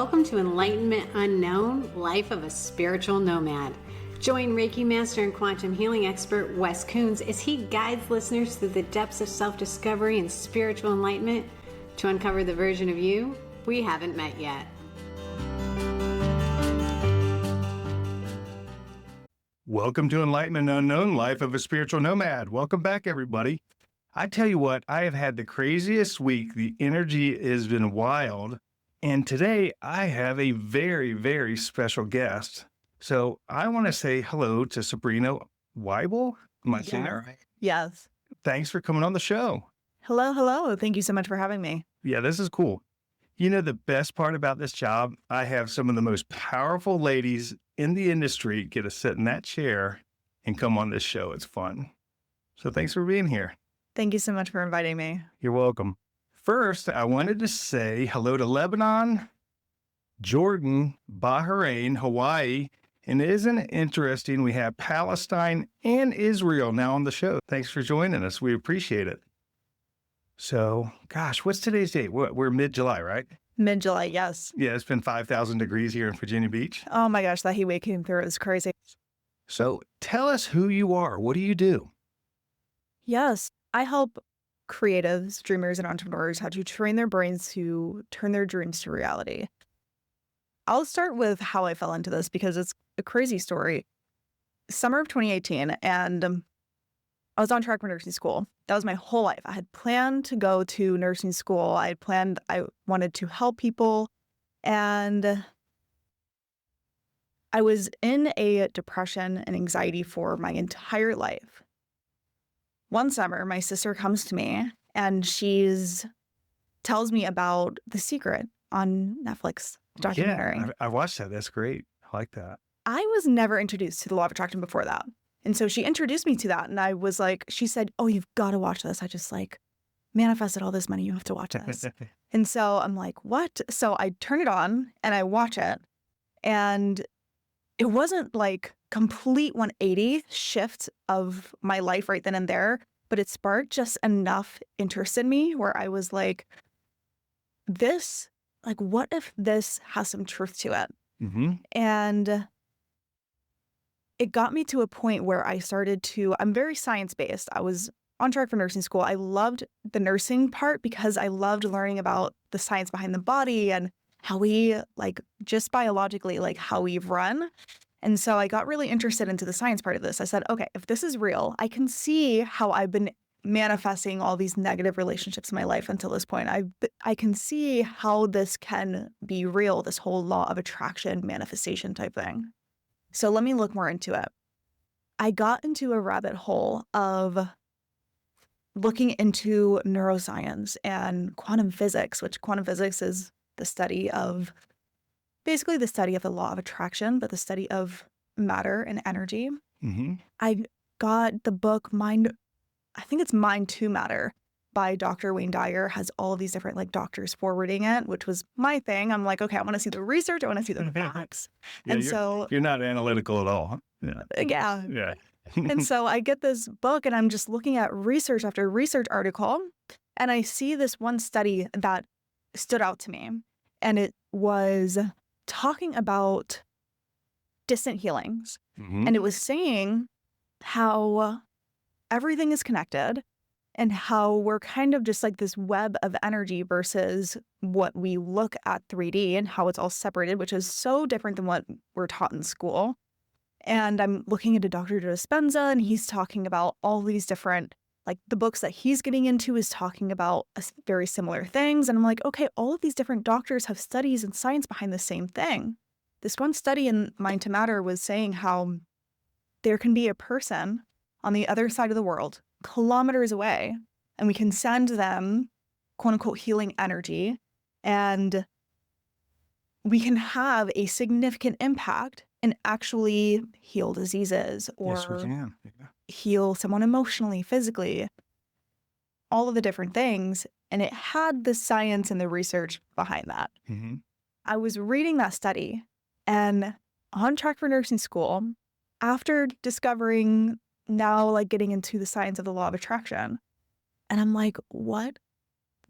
Welcome to Enlightenment Unknown Life of a Spiritual Nomad. Join Reiki Master and Quantum Healing expert Wes Coons as he guides listeners through the depths of self-discovery and spiritual enlightenment to uncover the version of you we haven't met yet. Welcome to Enlightenment Unknown Life of a Spiritual Nomad. Welcome back, everybody. I tell you what, I have had the craziest week. The energy has been wild. And today I have a very, very special guest. So I want to say hello to Sabrina Weibel. Am I saying that right? Yes. Thanks for coming on the show. Hello. Thank you so much for having me. Yeah, this is cool. You know, the best part about this job, I have some of the most powerful ladies in the industry get to sit in that chair and come on this show. It's fun. So thanks for being here. Thank you so much for inviting me. You're welcome. First, I wanted to say hello to Lebanon, Jordan, Bahrain, Hawaii, and isn't it interesting? We have Palestine and Israel now on the show. Thanks for joining us. We appreciate it. So, gosh, what's today's date? We're mid-July, right? Mid-July, yes. Yeah, it's been 5,000 degrees here in Virginia Beach. Oh my gosh, that heat wave came through. It was crazy. So tell us who you are. What do you do? Yes, I help creatives, dreamers, and entrepreneurs how to train their brains to turn their dreams to reality. I'll start with how I fell into this because it's a crazy story. Summer of 2018, and I was on track for nursing school. That was my whole life. I had planned to go to nursing school. I wanted to help people. And I was in a depression and anxiety for my entire life. One summer, my sister comes to me and tells me about The Secret on Netflix documentary. Yeah, I watched that. That's great. I like that. I was never introduced to the law of attraction before that. And so she introduced me to that. And I was like, she said, oh, you've got to watch this. I just manifested all this money. You have to watch this. And so I'm like, what? So I turn it on and I watch it. And it wasn't like complete 180 shift of my life right then and there, but it sparked just enough interest in me where I was like, what if this has some truth to it? Mm-hmm. And it got me to a point where I'm very science-based. I was on track for nursing school. I loved the nursing part because I loved learning about the science behind the body and how we, just biologically, how we run. And so I got really interested into the science part of this. I said, okay, if this is real, I can see how I've been manifesting all these negative relationships in my life until this point. I can see how this can be real, this whole law of attraction, manifestation type thing. So let me look more into it. I got into a rabbit hole of looking into neuroscience and quantum physics, which quantum physics is basically the study of the law of attraction, but the study of matter and energy. Mm-hmm. I got the book I think it's Mind to Matter by Dr. Wayne Dyer, has all of these different doctors forwarding it, which was my thing. I'm like, okay, I want to see the research. I want to see the facts. Yeah, and so you're not analytical at all. Huh? Yeah. Yeah. And so I get this book and I'm just looking at research after research article. And I see this one study that stood out to me. And it was talking about distant healings. Mm-hmm. And it was saying how everything is connected and how we're kind of just like this web of energy versus what we look at 3D and how it's all separated, which is so different than what we're taught in school. And I'm looking into Dr. Dispenza, and he's talking about all these different, the books that he's getting into is talking about very similar things. And I'm like, okay, all of these different doctors have studies and science behind the same thing. This one study in Mind to Matter was saying how there can be a person on the other side of the world, kilometers away, and we can send them quote unquote healing energy, and we can have a significant impact and actually heal diseases or Yes, we can. Yeah. heal someone emotionally, physically, all of the different things. And it had the science and the research behind that. Mm-hmm. I was reading that study and on track for nursing school after discovering now getting into the science of the law of attraction. And I'm like, what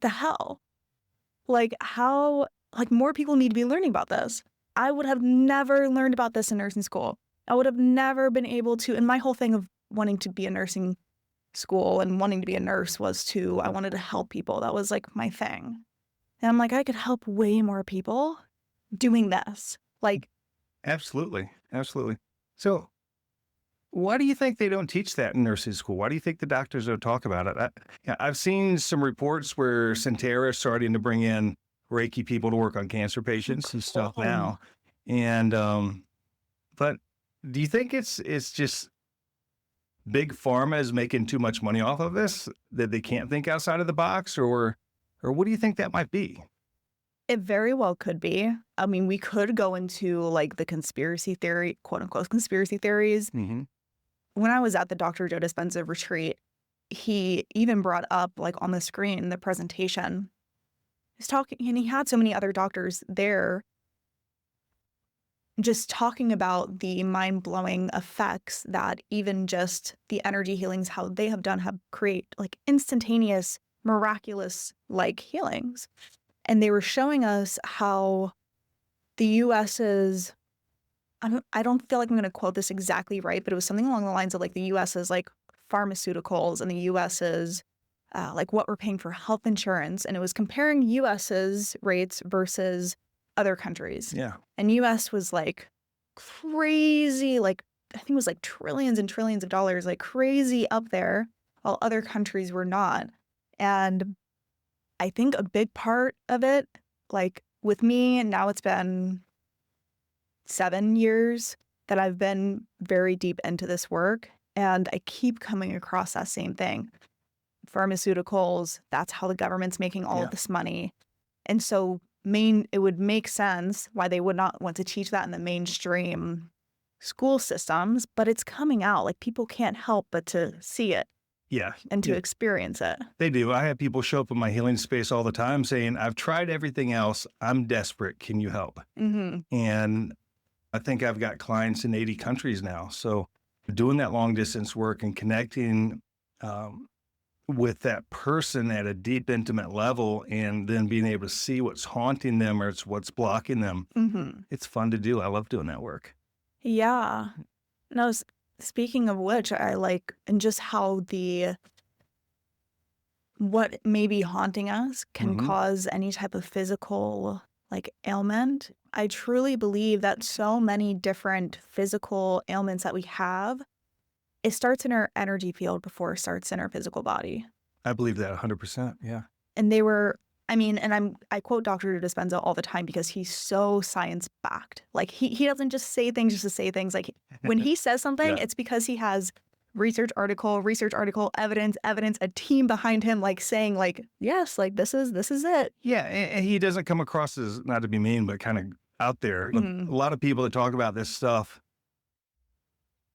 the hell? How like more people need to be learning about this. I would have never learned about this in nursing school. I would have never been able to, and my whole thing of wanting to be in nursing school and wanting to be a nurse was I wanted to help people. That was like my thing. And I'm like, I could help way more people doing this. Like, Absolutely. Absolutely. So why do you think they don't teach that in nursing school? Why do you think the doctors don't talk about it? I've seen some reports where Centera is starting to bring in Reiki people to work on cancer patients and stuff now. And, but do you think it's just big pharma is making too much money off of this, that they can't think outside of the box, or what do you think that might be? it very well could be. I mean, we could go into like the conspiracy theory, quote unquote, conspiracy theories. Mm-hmm. When I was at the Dr. Joe Dispenza retreat, he even brought up, like on the screen, the presentation. He's talking, and he had so many other doctors there just talking about the mind-blowing effects that even just the energy healings, how they have done, have create like instantaneous, miraculous like healings. And they were showing us how the US's, I don't feel like I'm going to quote this exactly right, but it was something along the lines of like the US's like pharmaceuticals and the US's like what we're paying for health insurance. And it was comparing US's rates versus other countries. Yeah. And US was like crazy, like I think it was like trillions and trillions of dollars, like crazy up there, while other countries were not. And I think a big part of it, like with me, now it's been 7 years that I've been very deep into this work, and I keep coming across that same thing. Pharmaceuticals, that's how the government's making all of this money. And so it would make sense why they would not want to teach that in the mainstream school systems, but it's coming out. Like people can't help but to see it. Yeah. And to experience it. They do. I have people show up in my healing space all the time saying, I've tried everything else. I'm desperate. Can you help? Mm-hmm. And I think I've got clients in 80 countries now. So doing that long distance work and connecting with that person at a deep, intimate level, and then being able to see what's haunting them or it's what's blocking them. Mm-hmm. It's fun to do. I love doing that work. Yeah. No, speaking of which, I like, and just how what may be haunting us can cause any type of physical like ailment. I truly believe that so many different physical ailments that we have, it starts in our energy field before it starts in our physical body. I believe that 100%. Yeah. And they were, I mean, and I quote Dr. Dispenza all the time because he's so science backed. Like he doesn't just say things just to say things. Like when he says something, it's because he has research article, evidence, a team behind him, like saying like, yes, like this is it. Yeah. And he doesn't come across as, not to be mean, but kind of out there. Mm-hmm. A lot of people that talk about this stuff,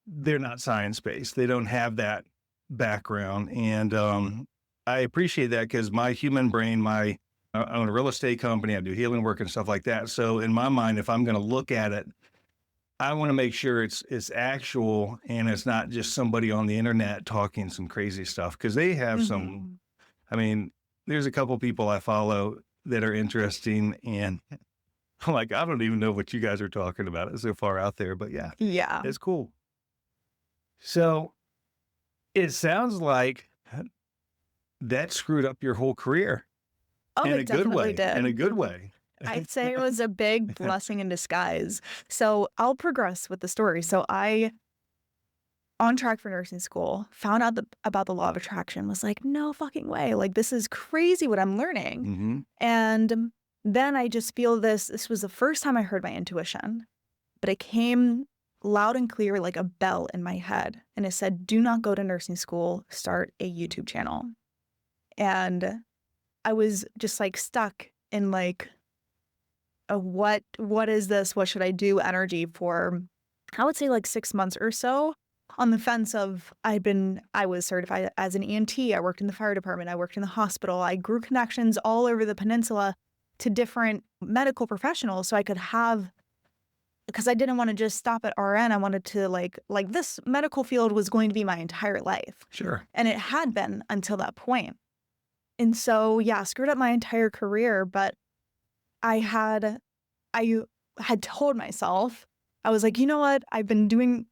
they're not science-based. They don't have that background. And I appreciate that because my human brain, I own a real estate company, I do healing work and stuff like that. So in my mind, if I'm going to look at it, I want to make sure it's actual and it's not just somebody on the internet talking some crazy stuff, because they have some, I mean, there's a couple people I follow that are interesting, and I'm like, I don't even know what you guys are talking about. It's so far out there, but yeah, it's cool. So it sounds like that screwed up your whole career. Oh, in it a good definitely way. did. In a good way. I'd say it was a big blessing in disguise. So I'll progress with the story. So I, on track for nursing school, found out about the law of attraction, was like, no fucking way. Like, this is crazy what I'm learning. Mm-hmm. And then I just feel this was the first time I heard my intuition, but it came loud and clear like a bell in my head. And it said, do not go to nursing school, start a YouTube channel. And I was just like stuck in like, what is this? What should I do? Energy for, I would say like 6 months or so, on the fence of I was certified as an EMT. I worked in the fire department. I worked in the hospital. I grew connections all over the peninsula to different medical professionals so I could have, because I didn't want to just stop at RN. I wanted to like this medical field was going to be my entire life. Sure. And it had been until that point. And so, yeah, screwed up my entire career, but I had told myself, I was like, you know what? I've been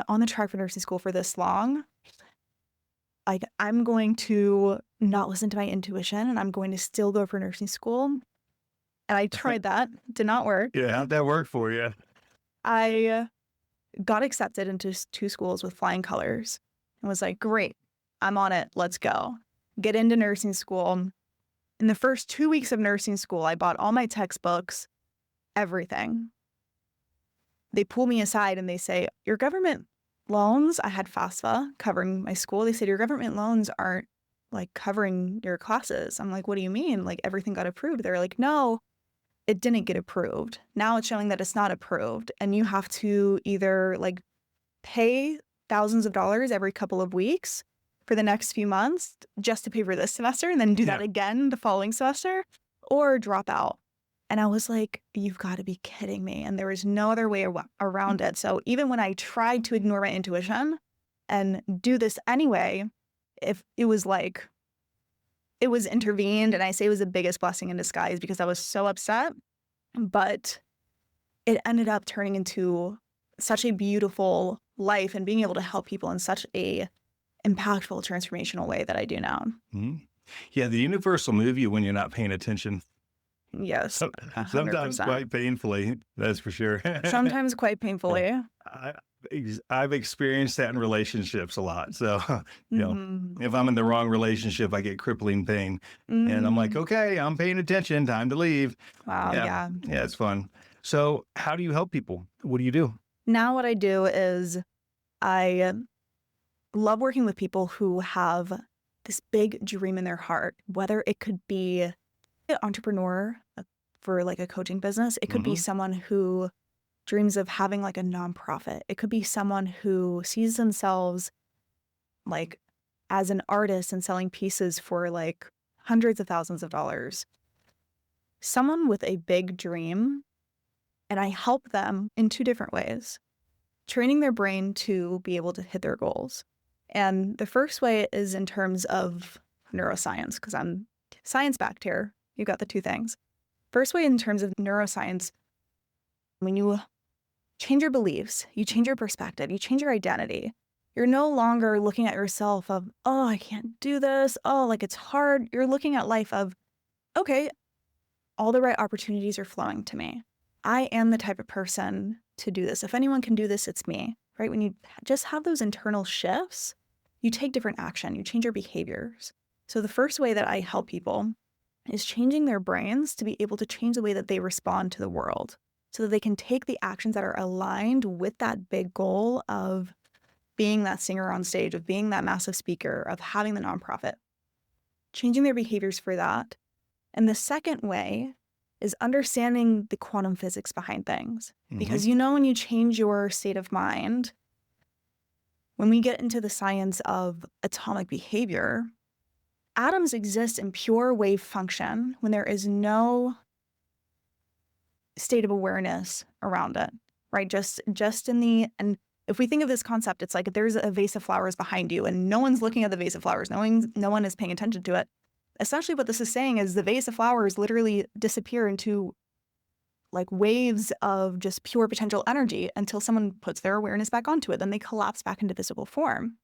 on the track for nursing school for this long. Like, I'm going to not listen to my intuition and I'm going to still go for nursing school. And I tried that. Did not work. Yeah, how'd that work for you? I got accepted into 2 schools with flying colors and was like, great, I'm on it. Let's go. Get into nursing school. In the first 2 weeks of nursing school, I bought all my textbooks, everything. They pull me aside and they say, your government loans, I had FAFSA covering my school. They said, your government loans aren't like covering your classes. I'm like, what do you mean? Like, everything got approved. They're like, no, it didn't get approved. Now it's showing that it's not approved. And you have to either like pay thousands of dollars every couple of weeks for the next few months just to pay for this semester and then do that again the following semester, or drop out. And I was like, you've got to be kidding me. And there was no other way around it. So even when I tried to ignore my intuition and do this anyway, if it was like, it was intervened, and I say it was the biggest blessing in disguise because I was so upset, but it ended up turning into such a beautiful life and being able to help people in such a impactful, transformational way that I do now. Mm-hmm. Yeah, the universe will move you when you're not paying attention. Yes, 100%. Sometimes quite painfully, that's for sure. Sometimes quite painfully. I've experienced that in relationships a lot. So, you know, Mm-hmm. if I'm in the wrong relationship, I get crippling pain. And I'm like, okay, I'm paying attention. Time to leave. Wow, yeah. Yeah, it's fun. So how do you help people? What do you do? Now what I do is I love working with people who have this big dream in their heart, whether it could be an entrepreneur for like a coaching business. It could be someone who dreams of having like a nonprofit. It could be someone who sees themselves like as an artist and selling pieces for like hundreds of thousands of dollars. Someone with a big dream, and I help them in 2 different ways. Training their brain to be able to hit their goals. And the first way is in terms of neuroscience, because I'm science-backed here. You got the 2 things. First way in terms of neuroscience, when you change your beliefs, you change your perspective, you change your identity, you're no longer looking at yourself of, oh, I can't do this. Oh, like it's hard. You're looking at life of, okay, all the right opportunities are flowing to me. I am the type of person to do this. If anyone can do this, it's me, right? When you just have those internal shifts, you take different action, you change your behaviors. So the first way that I help people is changing their brains to be able to change the way that they respond to the world so that they can take the actions that are aligned with that big goal of being that singer on stage, of being that massive speaker, of having the nonprofit, changing their behaviors for that. And the second way is understanding the quantum physics behind things. Because when you change your state of mind, when we get into the science of atomic behavior, atoms exist in pure wave function when there is no state of awareness around it, right? Just in the, and if we think of this concept, it's like there's a vase of flowers behind you and no one's looking at the vase of flowers. No one is paying attention to it. Essentially what this is saying is the vase of flowers literally disappear into like waves of just pure potential energy until someone puts their awareness back onto it. Then they collapse back into physical form.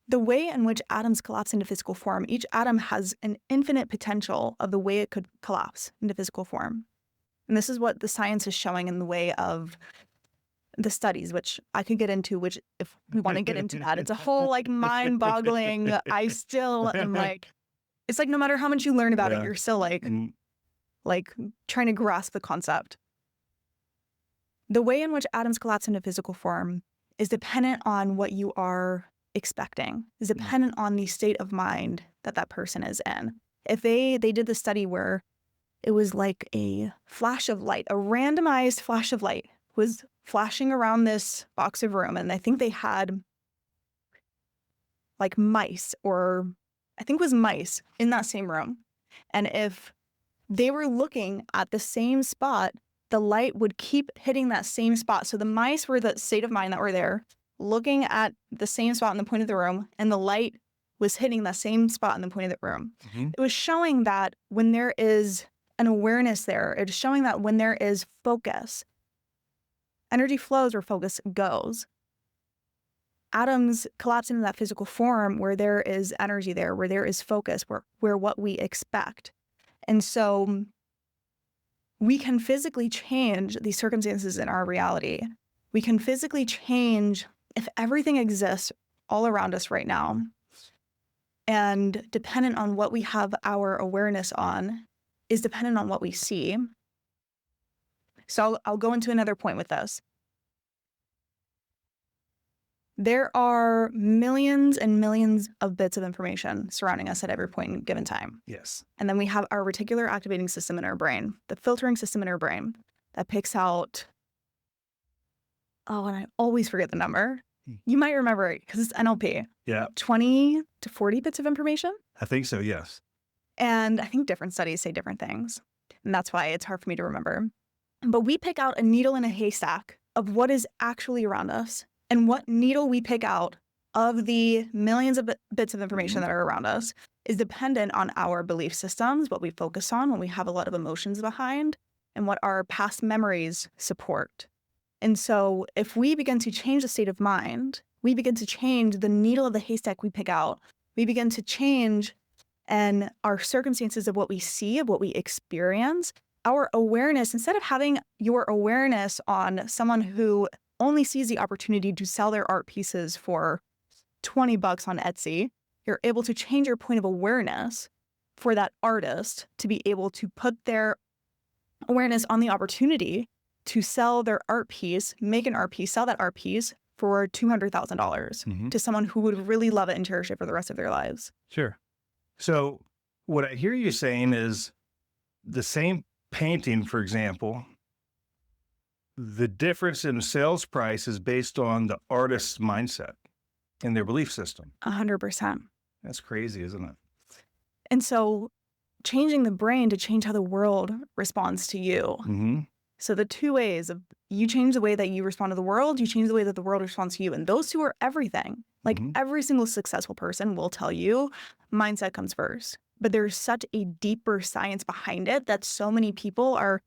The way in which atoms collapse into physical form, each atom has an infinite potential of the way it could collapse into physical form. And this is what the science is showing in the way of the studies, which I could get into, which if we want to get into that, it's a whole like mind-boggling, I still am like, it's like no matter how much you learn about it, you're still like trying to grasp the concept. The way in which atoms collapse into physical form is dependent on what you are expecting, is dependent on the state of mind that person is in. If they did the study where it was like a flash of light, a randomized flash of light was flashing around this box of room, and I think they had like mice, or I think it was mice in that same room. And if they were looking at the same spot, the light would keep hitting that same spot. So the mice were the state of mind that were there, looking at the same spot in the point of the room, and the light was hitting that same spot in the point of the room. It was showing that when there is an awareness there. It's showing that when there is focus, energy flows where focus goes. Atoms collapse into that physical form where there is energy there, where there is focus, where what we expect. And so we can physically change the circumstances in our reality. We can physically change if everything exists all around us right now. And dependent on what we have our awareness on is dependent on what we see. So I'll go into another point with this. There are millions and millions of bits of information surrounding us at every point in given time. Yes. And then we have our reticular activating system in our brain, the filtering system in our brain that picks out, and I always forget the number. You might remember it because it's NLP. Yeah. 20 to 40 bits of information. I think so, yes. And I think different studies say different things. And that's why it's hard for me to remember. But we pick out a needle in a haystack of what is actually around us. And what needle we pick out of the millions of bits of information that are around us is dependent on our belief systems, what we focus on, when we have a lot of emotions behind, and what our past memories support. And so if we begin to change the state of mind, we begin to change the needle of the haystack we pick out, we begin to change and our circumstances of what we see, of what we experience, our awareness, instead of having your awareness on someone who only sees the opportunity to sell their art pieces for $20 on Etsy, you're able to change your point of awareness for that artist to be able to put their awareness on the opportunity to sell their art piece, make an art piece, sell that art piece for $200,000 to someone who would really love it and cherish it for the rest of their lives. Sure. So what I hear you saying is the same painting, for example, the difference in sales price is based on the artist's mindset and their belief system. 100%. That's crazy, isn't it? And so changing the brain to change how the world responds to you. Mm-hmm. So the two ways of you change the way that you respond to the world, you change the way that the world responds to you. And those two are everything. Like every single successful person will tell you mindset comes first. But there's such a deeper science behind it that so many people are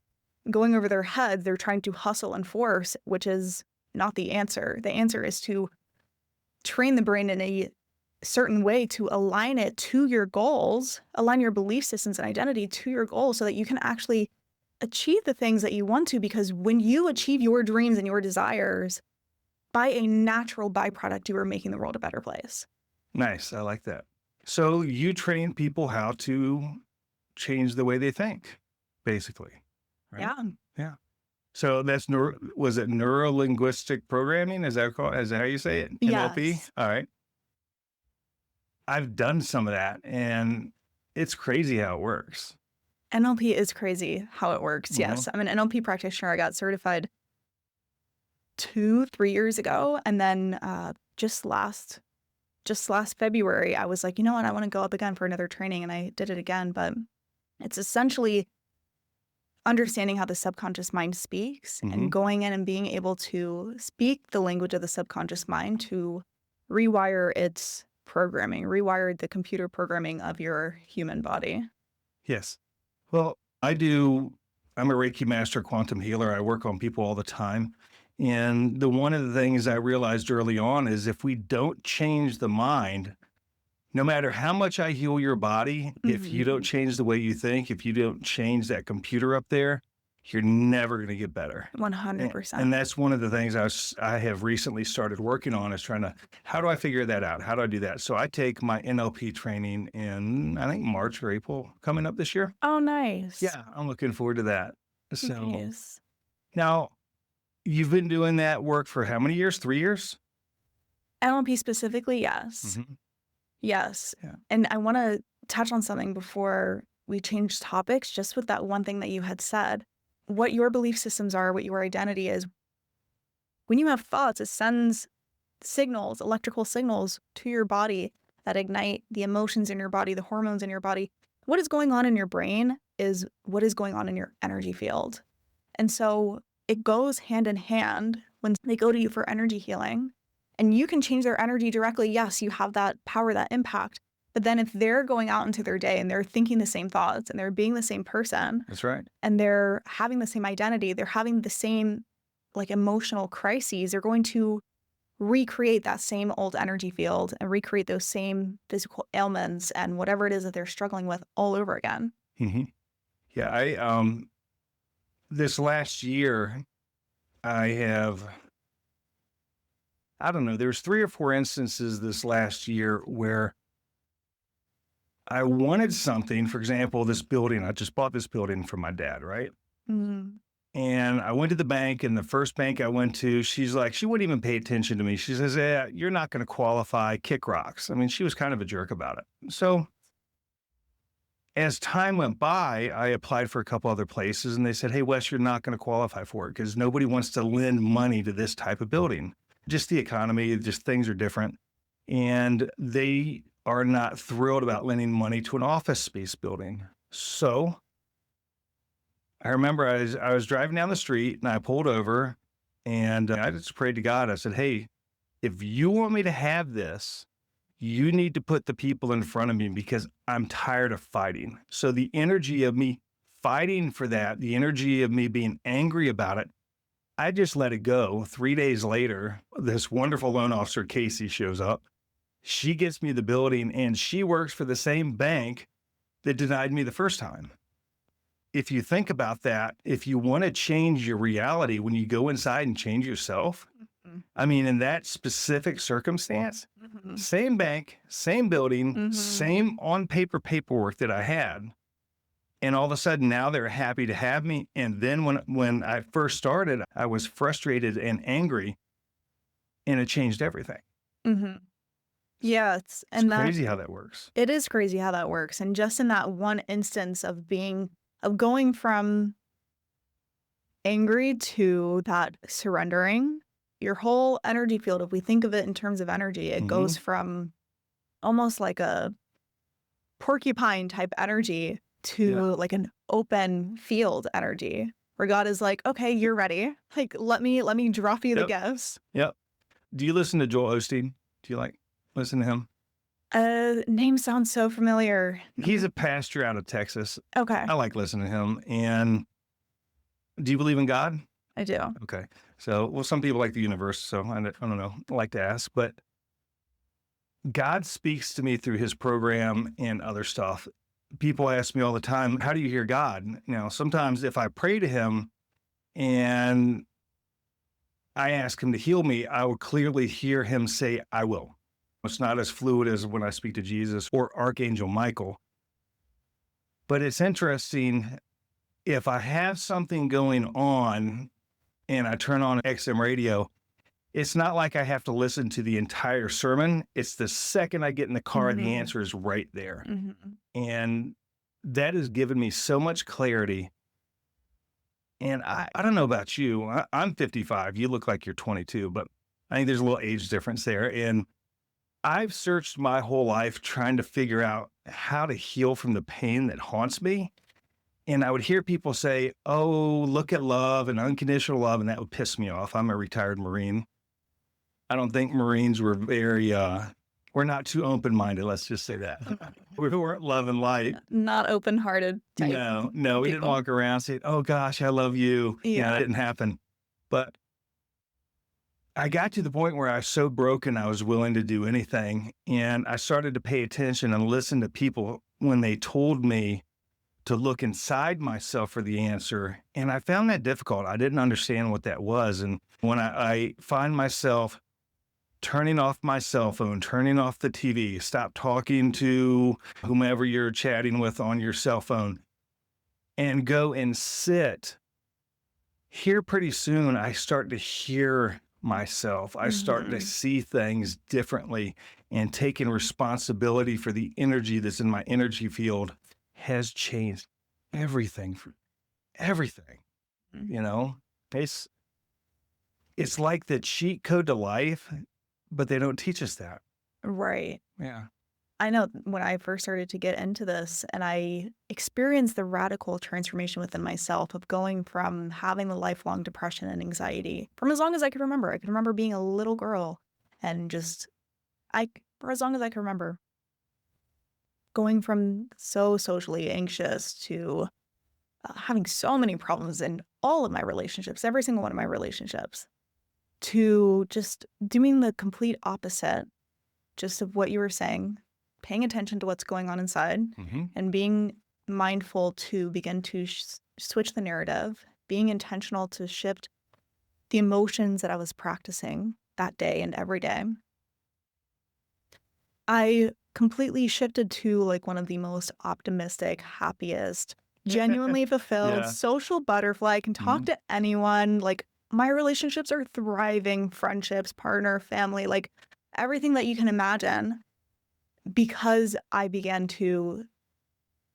going over their heads. They're trying to hustle and force, which is not the answer. The answer is to train the brain in a certain way to align it to your goals, align your belief systems and identity to your goals so that you can actually achieve the things that you want to. Because when you achieve your dreams and your desires, by a natural byproduct, you are making the world a better place. Nice. I like that. So you train people how to change the way they think, basically. Right? Yeah. Yeah. So that's was it neuro-linguistic programming? Is that called? Is that how you say it? NLP? Yes. All right. I've done some of that and it's crazy how it works. NLP is crazy how it works. Yes. I'm an NLP practitioner. I got certified 2-3 years ago. And then just last February, I was like, you know what? I want to go up again for another training. And I did it again. But it's essentially understanding how the subconscious mind speaks and going in and being able to speak the language of the subconscious mind to rewire its programming, rewire the computer programming of your human body. Yes. Well, I'm a Reiki master quantum healer. I work on people all the time. And one of the things I realized early on is if we don't change the mind, no matter how much I heal your body, if you don't change the way you think, if you don't change that computer up there, you're never going to get better. 100%. And that's one of the things I have recently started working on is how do I figure that out? How do I do that? So I take my NLP training in, I think, March or April coming up this year. Oh, nice. Yeah, I'm looking forward to that. So Nice. now you've been doing that work for how many years? 3 years? NLP specifically, yes. Yes. Yeah. And I want to touch on something before we change topics, just with that one thing that you had said. What your belief systems are, what your identity is. When you have thoughts, it sends signals, electrical signals to your body that ignite the emotions in your body, the hormones in your body. What is going on in your brain is what is going on in your energy field. And so it goes hand in hand when they go to you for energy healing. And you can change their energy directly. Yes, you have that power, that impact. But then if they're going out into their day and they're thinking the same thoughts and they're being the same person That's right. and they're having the same identity, they're having the same like emotional crises, they're going to recreate that same old energy field and recreate those same physical ailments and whatever it is that they're struggling with all over again. Hmm. Yeah. This last year, I don't know, there's 3 or 4 instances this last year where I wanted something. For example, this building, I just bought this building from my dad, right? Mm, And I went to the bank, and the first bank I went to, she's like, she wouldn't even pay attention to me. She says, "Yeah, you're not going to qualify, kick rocks." I mean, she was kind of a jerk about it. So as time went by, I applied for a couple other places, and they said, "Hey, Wes, you're not going to qualify for it because nobody wants to lend money to this type of building. Just the economy, just things are different." And they are not thrilled about lending money to an office space building. So I remember I was driving down the street and I pulled over and I just prayed to God. I said, "Hey, if you want me to have this, you need to put the people in front of me because I'm tired of fighting." So the energy of me fighting for that, the energy of me being angry about it, I just let it go. 3 days later, this wonderful loan officer, Casey, shows up. She gets me the building and she works for the same bank that denied me the first time. If you think about that, if you want to change your reality when you go inside and change yourself, mhm, I mean, in that specific circumstance, mhm, same bank, same building, mhm. same on paper paperwork that I had. And all of a sudden now they're happy to have me. And then when I first started, I was frustrated and angry and it changed everything. Mhm. Yeah, It's and that crazy how that works. it is crazy how that works. And just in that one instance of going from angry to that surrendering, your whole energy field, if we think of it in terms of energy, it Hmm. goes from almost like a porcupine type energy to Yeah. like an open field energy where God is like, okay, you're ready. Like, let me drop you the Yep. gifts. Yep. Do you listen to Joel Osteen? Do you like listen to him? Name sounds so familiar. He's a pastor out of Texas. Okay, I like listening to him. And do you believe in God? I do. Okay. So, well, some people like the universe. So I don't know. I like to ask, but God speaks to me through his program and other stuff. People ask me all the time, "How do you hear God?" Now, sometimes if I pray to him and I ask him to heal me, I will clearly hear him say, "I will." It's not as fluid as when I speak to Jesus or Archangel Michael. But it's interesting, if I have something going on and I turn on XM radio, it's not like I have to listen to the entire sermon. It's the second I get in the car, the Mhm, answer is right there. mhm. And that has given me so much clarity. And I don't know about you. I'm 55. You look like you're 22, but I think there's a little age difference there. And I've searched my whole life trying to figure out how to heal from the pain that haunts me. And I would hear people say, "Oh, look at love and unconditional love." And that would piss me off. I'm a retired Marine. I don't think Marines were very, we're not too open minded. Let's just say that. We weren't love and light. Not open-hearted type No, no, we didn't people. walk around saying, "Oh gosh, I love you." That Yeah. didn't happen. But I got to the point where I was so broken, I was willing to do anything. And I started to pay attention and listen to people when they told me to look inside myself for the answer. And I found that difficult. I didn't understand what that was. And when I find myself turning off my cell phone, turning off the TV, stop talking to whomever you're chatting with on your cell phone, and go and sit, here pretty soon, I start to hear myself. I start to Mhm. see things differently, and taking responsibility for the energy that's in my energy field has changed everything for everything. Mm. You know, it's it's like the cheat code to life, but they don't teach us that. Right. Yeah. I know when I first started to get into this and I experienced the radical transformation within myself of going from having the lifelong depression and anxiety from as long as I could remember. I could remember being a little girl and just for as long as I can remember, going from so socially anxious to having so many problems in all of my relationships, every single one of my relationships, to just doing the complete opposite, just of what you were saying, paying attention to what's going on inside and being mindful to begin to switch the narrative, being intentional to shift the emotions that I was practicing that day and every day. I completely shifted to like one of the most optimistic, happiest, genuinely fulfilled, social butterfly. I can talk to anyone. Like my relationships are thriving, friendships, partner, family, like everything that you can imagine, because I began to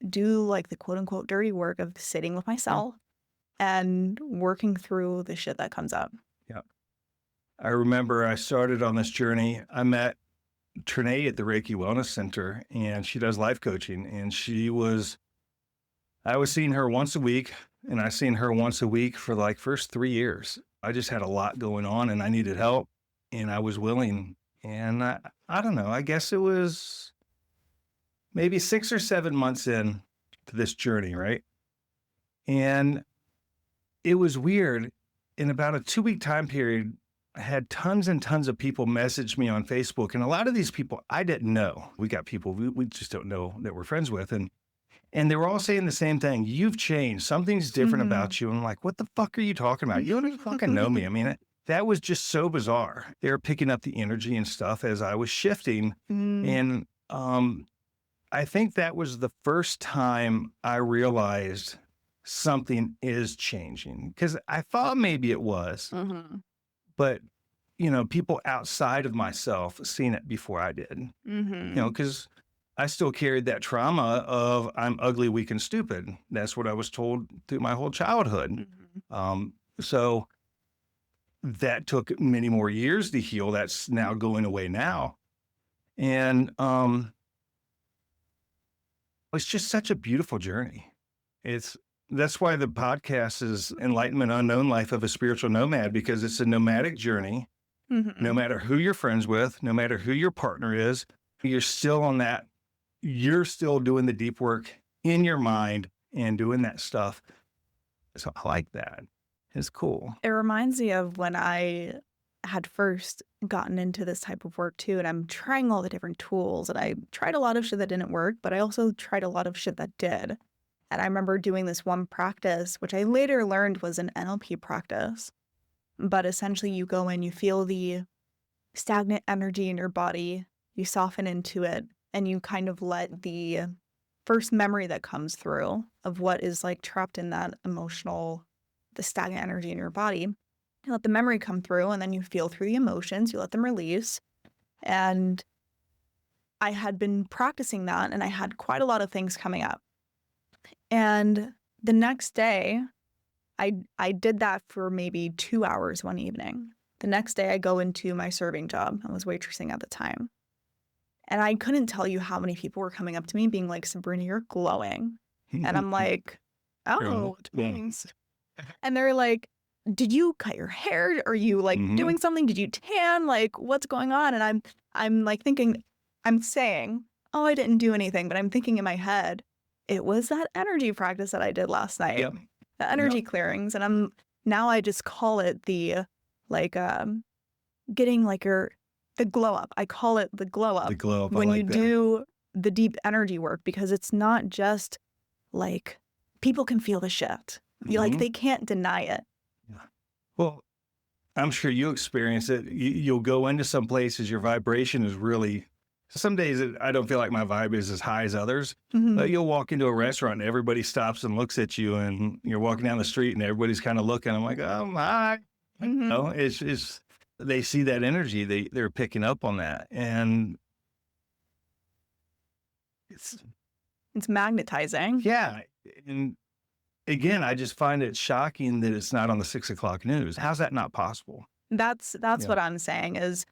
do like the quote unquote dirty work of sitting with myself and working through the shit that comes up. Yeah. I remember I started on this journey. I met Trinae at the Reiki Wellness Center, and she does life coaching. And I was seeing her once a week, and I seen her once a week for like first 3 years. I just had a lot going on and I needed help, and I was willing. And I don't know, I guess it was maybe 6 or 7 months in to this journey, right? And it was weird. In about a 2-week time period, I had tons and tons of people message me on Facebook. And a lot of these people I didn't know. We got people we just don't know that we're friends with. And they were all saying the same thing. You've changed. Something's different about you. And I'm like, what the fuck are you talking about? You don't even fucking know me. I mean, that was just so bizarre. They were picking up the energy and stuff as I was shifting. And I think that was the first time I realized something is changing, because I thought maybe it was, but people outside of myself seen it before I did, because I still carried that trauma of I'm ugly, weak, and stupid. That's what I was told through my whole childhood. So that took many more years to heal. That's now going away now. And it's just such a beautiful journey. That's why the podcast is Enlightenment Unknown Life of a Spiritual Nomad, because it's a nomadic journey. No matter who you're friends with, no matter who your partner is, you're still on that. You're still doing the deep work in your mind and doing that stuff. So I like that. It's cool. It reminds me of when I had first gotten into this type of work too, and I'm trying all the different tools, and I tried a lot of shit that didn't work, but I also tried a lot of shit that did. And I remember doing this one practice, which I later learned was an NLP practice. But essentially you go in, you feel the stagnant energy in your body, you soften into it, and you kind of let the first memory that comes through of what is like trapped in that emotional, the stagnant energy in your body, you let the memory come through, and then you feel through the emotions, you let them release. And I had been practicing that, and I had quite a lot of things coming up. And the next day, I did that for maybe 2 hours one evening. The next day, I go into my serving job. I was waitressing at the time. And I couldn't tell you how many people were coming up to me being like, Sabrina, you're glowing. And I'm like, oh, thanks. And they're like, did you cut your hair? Are you like doing something? Did you tan? Like, what's going on? And I'm like thinking, I'm saying, oh, I didn't do anything. But I'm thinking in my head, it was that energy practice that I did last night. Yep. The energy clearings. And I just call it the like getting like the glow up. I call it the glow up. The glow up. When you do the deep energy work, because it's not just like people can feel the shift. Like they can't deny it. Yeah. Well, I'm sure you experience it. You'll go into some places, your vibration is really, some days I don't feel like my vibe is as high as others, but you'll walk into a restaurant and everybody stops and looks at you, and you're walking down the street and everybody's kind of looking. I'm like, oh, hi. It's they see that energy. They're picking up on that. And it's magnetizing. Yeah. And again, I just find it shocking that it's not on the 6 o'clock news. How's that not possible? That's what I'm saying is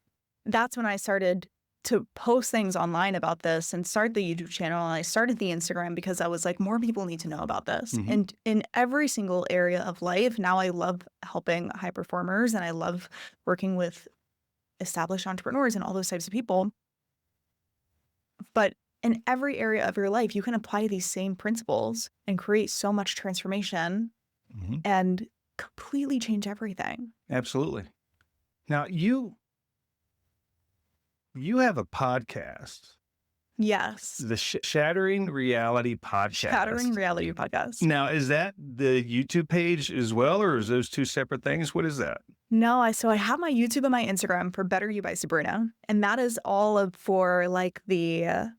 that's when I started to post things online about this and start the YouTube channel. And I started the Instagram because I was like, more people need to know about this. And in every single area of life, now I love helping high performers, and I love working with established entrepreneurs and all those types of people. But in every area of your life, you can apply these same principles and create so much transformation and completely change everything. Absolutely. Now, you have a podcast, Yes. the Shattering Reality Podcast. Shattering Reality Podcast. Now, is that the YouTube page as well, or is those two separate things? What is that? No, so I have my YouTube and my Instagram for Better You by Sabrina, and that is all for like the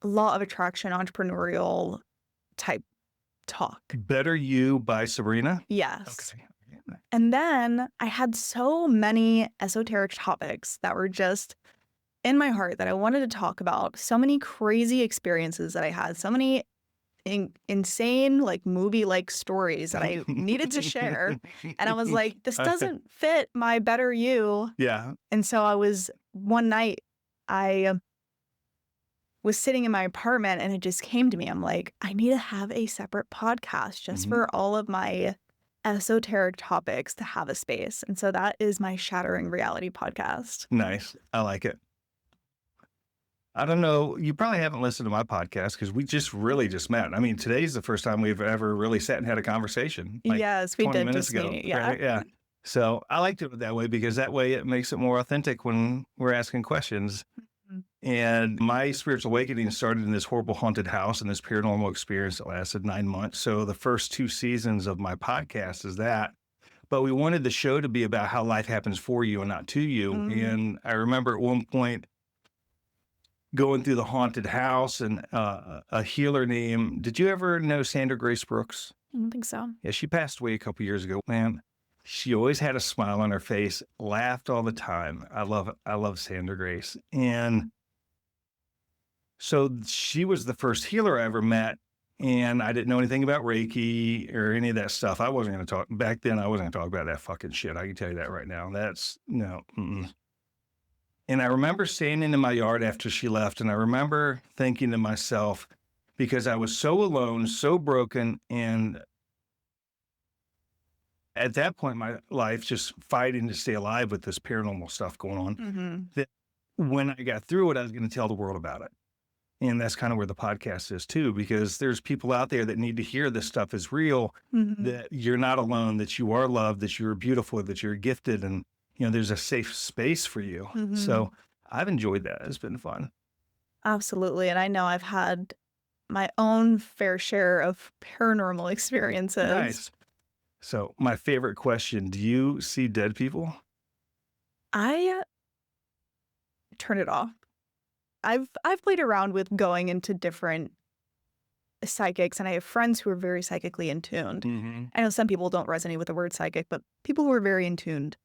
law of attraction, entrepreneurial type talk. Better You by Sabrina? Yes. Okay. And then I had so many esoteric topics that were just in my heart that I wanted to talk about. So many crazy experiences that I had, so many insane, like movie-like stories that I needed to share. And I was like, this doesn't fit my Better You. Yeah. And so one night, I was sitting in my apartment and it just came to me. I'm like, I need to have a separate podcast just for all of my esoteric topics to have a space. And so that is my Shattering Reality podcast. Nice. I like it. I don't know. You probably haven't listened to my podcast because we just met. I mean, today's the first time we've ever really sat and had a conversation. Like yes, we 20 did minutes just ago. meet. Yeah. Right? Yeah. So I liked it that way because that way it makes it more authentic when we're asking questions. And my spiritual awakening started in this horrible haunted house and this paranormal experience that lasted 9 months. So the first 2 seasons of my podcast is that. But we wanted the show to be about how life happens for you and not to you. And I remember at one point going through the haunted house and a healer named, did you ever know Sandra Grace Brooks? I don't think so. Yeah, she passed away a couple years ago. Man, she always had a smile on her face, laughed all the time. I love Sandra Grace. And so she was the first healer I ever met. And I didn't know anything about Reiki or any of that stuff. I wasn't going to talk back then. I wasn't going to talk about that fucking shit. I can tell you that right now. That's no. And I remember standing in my yard after she left. And I remember thinking to myself, because I was so alone, so broken, and at that point in my life, just fighting to stay alive with this paranormal stuff going on, that when I got through it, I was going to tell the world about it. And that's kind of where the podcast is too, because there's people out there that need to hear this stuff is real, that you're not alone, that you are loved, that you're beautiful, that you're gifted, and there's a safe space for you. So I've enjoyed that. It's been fun. Absolutely. And I know I've had my own fair share of paranormal experiences. Nice. So my favorite question, do you see dead people? I turn it off. I've played around with going into different psychics, and I have friends who are very psychically in tuned. I know some people don't resonate with the word psychic, but people who are very in tuned.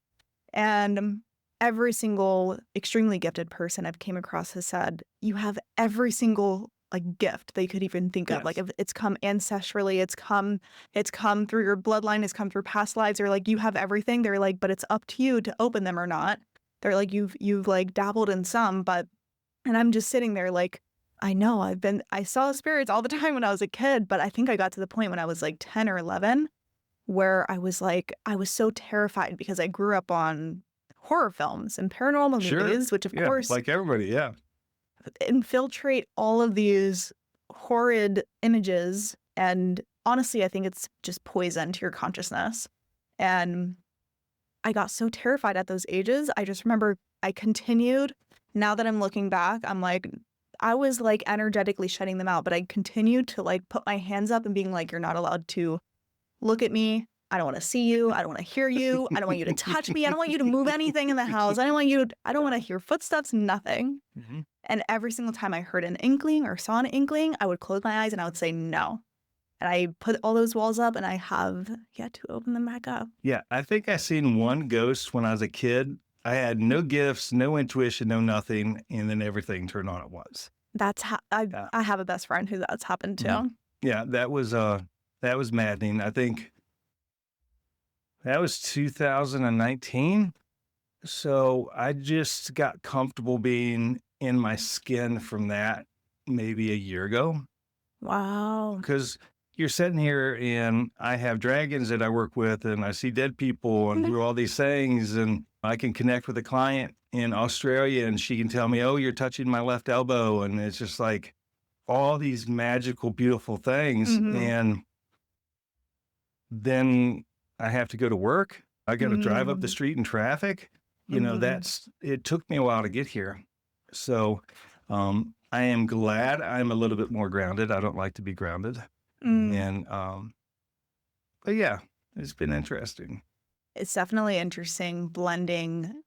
And every single extremely gifted person I've came across has said, you have every single gift they could even think of. Like if it's come ancestrally, it's come through your bloodline, it's come through past lives. They're like, you have everything. They're like, but it's up to you to open them or not. They're like, you've dabbled in some, and I'm just sitting there like, I know I saw spirits all the time when I was a kid, but I think I got to the point when I was like 10 or 11 where I was so terrified because I grew up on horror films and paranormal movies, which of course, like everybody, infiltrate all of these horrid images. And honestly, I think it's just poison to your consciousness. And I got so terrified at those ages. I just remember I continued. Now that I'm looking back, I'm like, I was like energetically shutting them out, but I continued to like put my hands up and being like, you're not allowed to look at me. I don't want to see you. I don't want to hear you. I don't want you to touch me. I don't want you to move anything in the house. I don't want to hear footsteps, nothing. And every single time I heard an inkling or saw an inkling, I would close my eyes and I would say no. And I put all those walls up and I have yet to open them back up. Yeah, I think I seen one ghost when I was a kid. I had no gifts, no intuition, no nothing, and then everything turned on at once. That's how I have a best friend who that's happened to. Yeah, that was maddening. I think that was 2019. So I just got comfortable being in my skin from that maybe a year ago. Wow. Because you're sitting here and I have dragons that I work with and I see dead people and do all these things and I can connect with a client in Australia and she can tell me, oh, you're touching my left elbow. And it's just like all these magical, beautiful things. And then I have to go to work. I got to drive up the street in traffic. You know, it took me a while to get here. So I am glad I'm a little bit more grounded. I don't like to be grounded. And, but yeah, it's been interesting. It's definitely interesting blending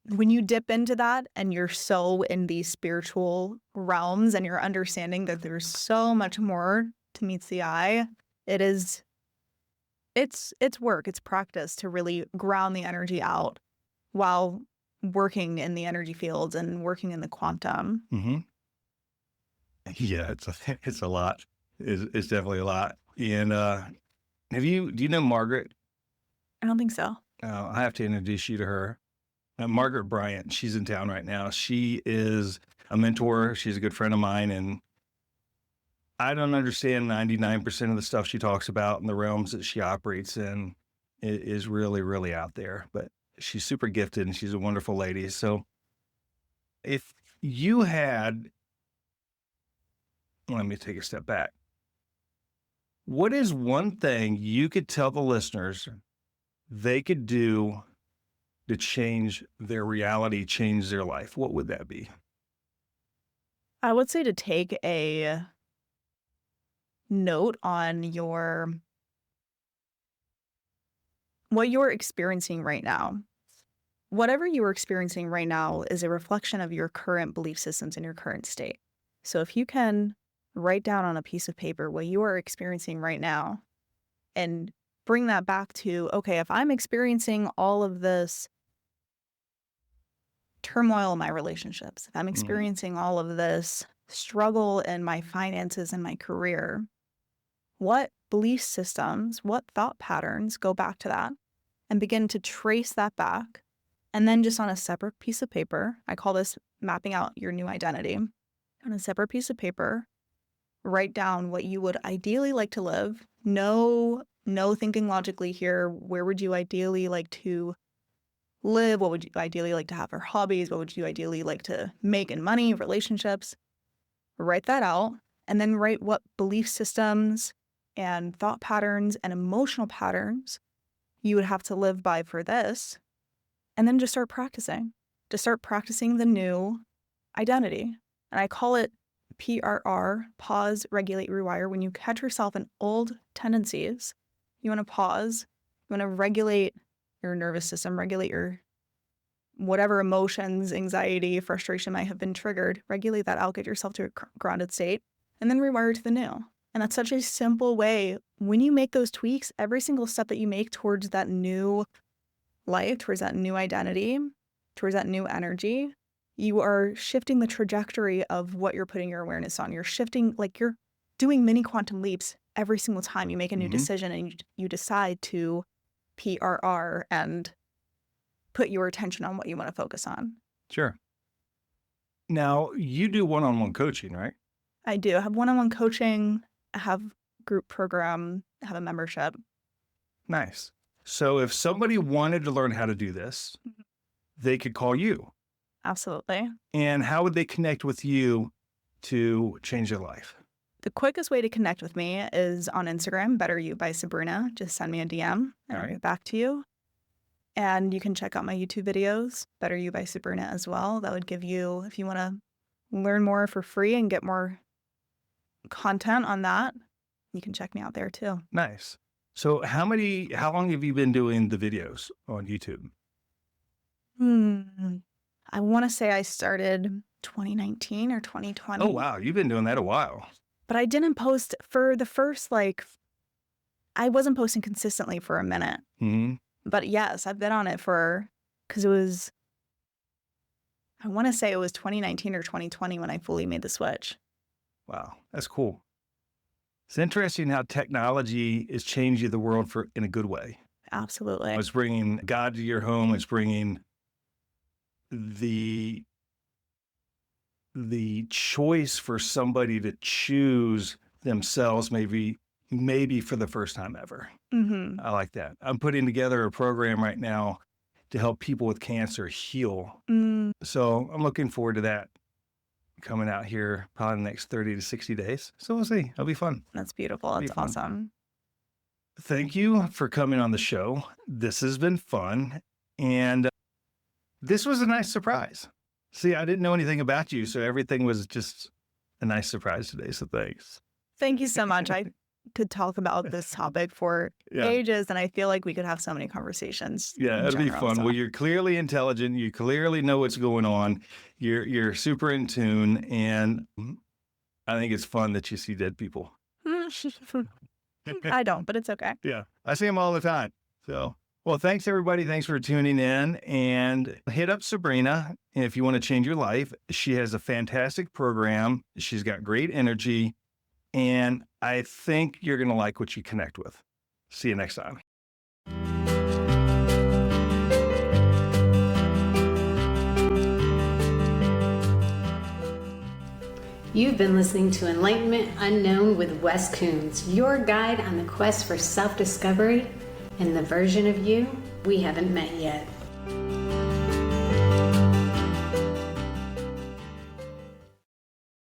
when you dip into that and you're so in these spiritual realms and you're understanding that there's so much more to meets the eye. It's work, it's practice to really ground the energy out while working in the energy fields and working in the quantum. Yeah, it's a lot. It's definitely a lot. And do you know Margaret? I don't think so. I have to introduce you to her. Margaret Bryant, she's in town right now. She is a mentor. She's a good friend of mine. And I don't understand 99% of the stuff she talks about and the realms that she operates in. It is really, really out there. But she's super gifted and she's a wonderful lady. So if you had, let me take a step back. What is one thing you could tell the listeners they could do to change their reality, change their life? What would that be? I would say to take a note on what you're experiencing right now. Whatever you are experiencing right now is a reflection of your current belief systems in your current state. So if you can write down on a piece of paper what you are experiencing right now and bring that back to, okay, if I'm experiencing all of this turmoil in my relationships, if I'm experiencing all of this struggle in my finances and my career, what belief systems, what thought patterns go back to that, and begin to trace that back. And then just on a separate piece of paper, I call this mapping out your new identity. On a separate piece of paper, write down what you would ideally like to live. No thinking logically here. Where would you ideally like to live? What would you ideally like to have for hobbies? What would you ideally like to make in money, relationships? Write that out, and then write what belief systems and thought patterns and emotional patterns you would have to live by for this. And then just start practicing. Just start practicing the new identity. And I call it PRR, pause, regulate, rewire. When you catch yourself in old tendencies, you want to pause. You want to regulate your nervous system, regulate your whatever emotions, anxiety, frustration might have been triggered. Regulate that out, get yourself to a grounded state, and then rewire to the new. And that's such a simple way. When you make those tweaks, every single step that you make towards that new life, towards that new identity, towards that new energy, you are shifting the trajectory of what you're putting your awareness on. You're shifting, like you're doing mini quantum leaps every single time you make a new decision and you decide to PRR and put your attention on what you want to focus on. Sure. Now, you do one-on-one coaching, right? I do. I have one-on-one coaching. I have group program. I have a membership. Nice. So if somebody wanted to learn how to do this, they could call you. Absolutely. And how would they connect with you to change their life? The quickest way to connect with me is on Instagram, Better You by Sabrina. Just send me a DM and I'll get back to you. And you can check out my YouTube videos, Better You by Sabrina as well. That would give you, if you want to learn more for free and get more content on that, you can check me out there too. Nice. So how long have you been doing the videos on YouTube? I want to say I started 2019 or 2020. Oh, wow. You've been doing that a while. But I didn't post for the first, I wasn't posting consistently for a minute. But yes, I've been on it because it was, I want to say it was 2019 or 2020 when I fully made the switch. Wow. That's cool. It's interesting how technology is changing the world in a good way. Absolutely. It's bringing God to your home. It's bringing the choice for somebody to choose themselves maybe for the first time ever. I like that. I'm putting together a program right now to help people with cancer heal. Mm, So I'm looking forward to that coming out here probably in the next 30 to 60 days. So we'll see. It'll be fun. that's beautiful. It'll be That's fun. awesome. Thank you for coming on the show. This has been fun. And this was a nice surprise. See, I didn't know anything about you, so everything was just a nice surprise today. So thanks. Thank you so much. I could talk about this topic for ages, and I feel like we could have so many conversations. Yeah, in it'll be general, fun. so. Well, you're clearly intelligent. You clearly know what's going on. You're super in tune, and I think it's fun that you see dead people. I don't, but it's okay. Yeah, I see them all the time. So, well, thanks everybody. Thanks for tuning in, and hit up Sabrina if you want to change your life. She has a fantastic program. She's got great energy, and I think you're going to like what you connect with. See you next time. You've been listening to Enlightenment Unknown with Wes Coons, your guide on the quest for self-discovery and the version of you we haven't met yet.